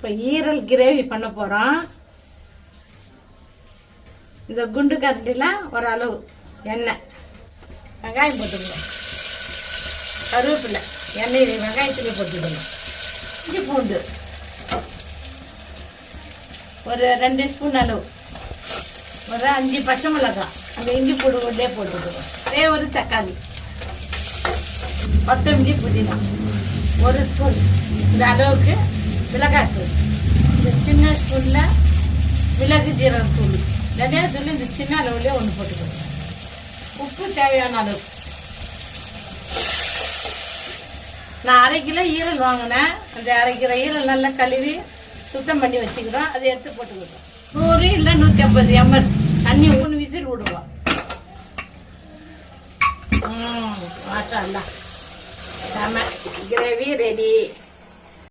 இப்போ ஈரல் கிரேவி பண்ண போகிறோம். இந்த குண்டு கரண்டியில் ஒரு அளவு எண்ணெய், வெங்காயம் போட்டுக்கணும், கருவேப்பிலை, எண்ணெய் வெங்காயத்துலேயே போட்டுக்கணும், இஞ்சி பூண்டு ஒரு 2 ஸ்பூன் அளவு, ஒரு 5 பச்சை மிளகாய் அந்த இஞ்சி பூண்டு கொண்டே போட்டுக்கணும், ஒரே ஒரு தக்காளி, கொத்தமல்லி, புதினா, 1 ஸ்பூன் இந்த அளவுக்கு மிளகாய்த்தூள், இந்த சின்ன ஸ்பூனில் மிளகு ஜீரகத்தூள், தனியாத்தூள் இந்த சின்ன அளவுலேயே ஒன்று போட்டுக்கணும், உப்பு தேவையான அளவு. நான் 1/2 கிலோ ஈரல் வாங்கினேன். அந்த 1/2 கிலோ ஈரல் நல்லா கழுவி சுத்தம் பண்ணி வச்சுக்கிறோம். அதை எடுத்து போட்டுக்கிட்டோம். 100 இல்லை 150 ml தண்ணி 3 விசில் விடுவோம். மாஷா அல்லாஹ், கிரேவி ரெடி.